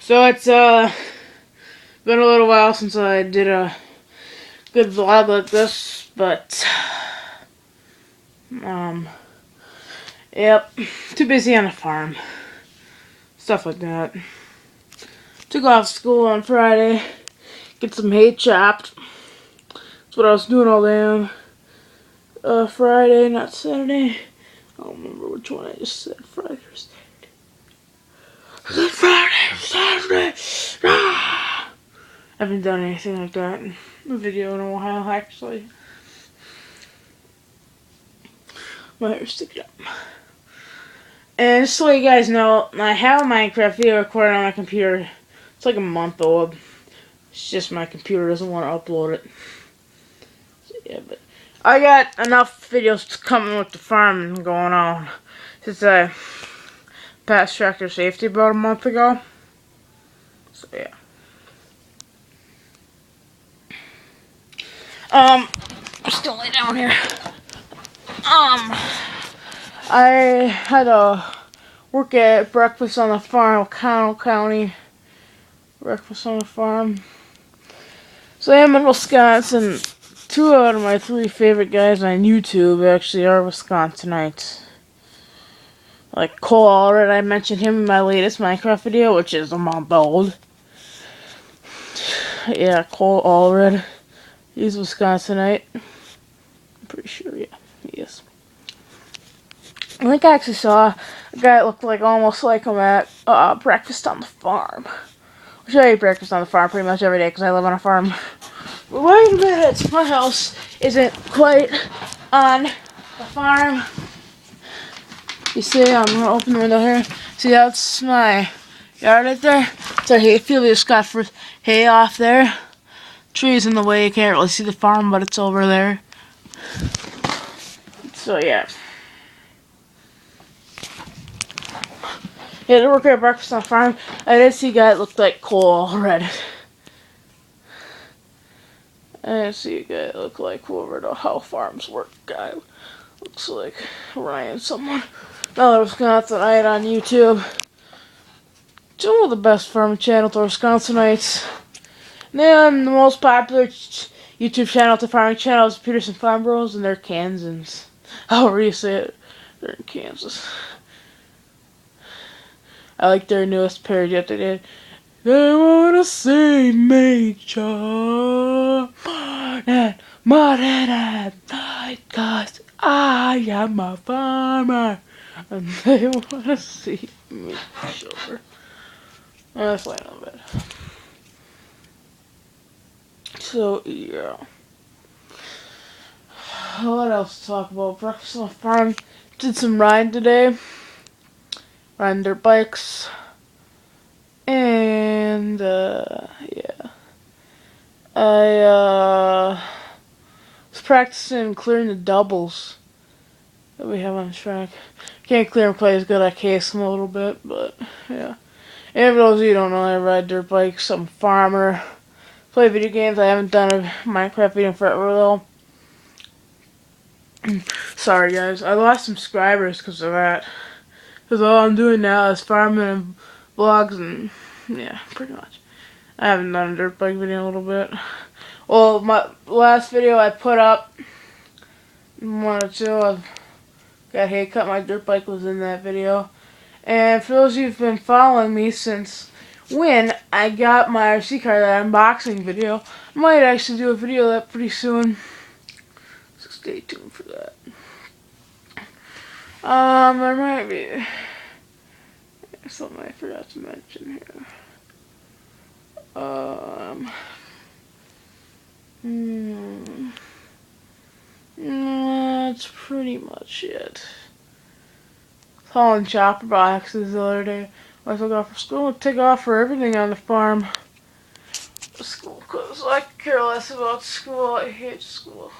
So it's been a little while since I did a good vlog like this, but yep, too busy on the farm, stuff like that. Took off school on Friday, get some hay chopped. That's what I was doing all day on Friday, not Saturday. I don't remember which one I just said. Friday or Saturday. I said Friday or Saturday. Ah! I haven't done anything like that in a video in a while, actually. My hair's sticking up. And just so you guys know, I have a Minecraft video recorded on my computer. It's like a month old. It's just my computer doesn't want to upload it. So, yeah, but I got enough videos coming with the farm going on since I passed tractor safety about a month ago. So yeah. Still lay down here. I had to work at breakfast on the farm, O'Connell County. Breakfast on the farm. So I'm in Wisconsin. 2 out of my 3 favorite guys on YouTube actually are Wisconsinites. Like Cole Allred, I mentioned him in my latest Minecraft video, which is a month old. Yeah, Cole Allred. He's Wisconsinite. I'm pretty sure, yeah, he is. I think I actually saw a guy that looked like almost like him at breakfast on the farm. Which I eat breakfast on the farm pretty much every day because I live on a farm. But wait a minute, my house isn't quite on the farm. You see, I'm gonna open the window here. See, that's my yard right there. It's our hay field. We just got hay off there. Trees in the way, you can't really see the farm, but it's over there. So yeah. Yeah, to work at breakfast on the farm. I did see a guy that looked like Cole already. I didn't see a guy that looked like whoever the How Farms Work guy. Looks like Ryan someone. Another Wisconsinite on YouTube. It's one of the best farming channels are Wisconsinites. And then the most popular YouTube channel to farming channel is Peterson Farm Bros, and they're Kansans. However you say it, they're in Kansas. I like their newest parody that they did. They wanna see nature more than I, cause I am a farmer. And they wanna see me sure. That's laying on bed. So yeah. What else to talk about? Breakfast on the farm. Did some riding today. Riding dirt bikes. And yeah. I was practicing clearing the doubles that we have on the track. Can't clear them quite as good. I case them a little bit, but yeah. And for those of you who don't know, I ride dirt bikes. I'm a farmer. Play video games. I haven't done a Minecraft video forever though. Sorry guys, I lost some subscribers because of that. Because all I'm doing now is farming and vlogs and yeah, pretty much. I haven't done a dirt bike video in a little bit. Well, my last video I put up, one or two, I've got hay cut. My dirt bike was in that video. And for those of you who've been following me since when I got my RC car, that unboxing video, I might actually do a video of that pretty soon. So stay tuned for that. There might be something I forgot to mention here. That's pretty much it. Hauling chopper boxes the other day. I took off for school. I take off for everything on the farm. School, cause I care less about school. I hate school.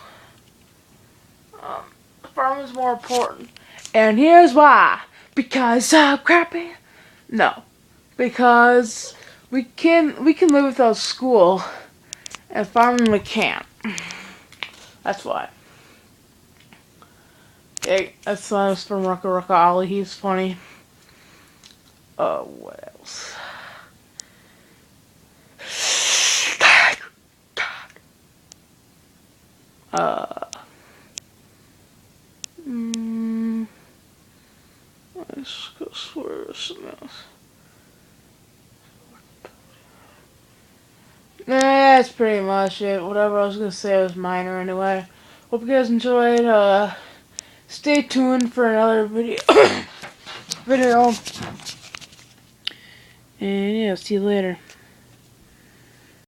The farm is more important. And here's why. Because crappy. No. Because we can live without school, and farming we can't. That's why. Yeah, that's why I was from Rucka Ollie. He's funny. What else? Uh, let's go swear something else. Nah, that's pretty much it. Whatever I was gonna say was minor anyway. Hope you guys enjoyed. Stay tuned for another video. And yeah, see you later.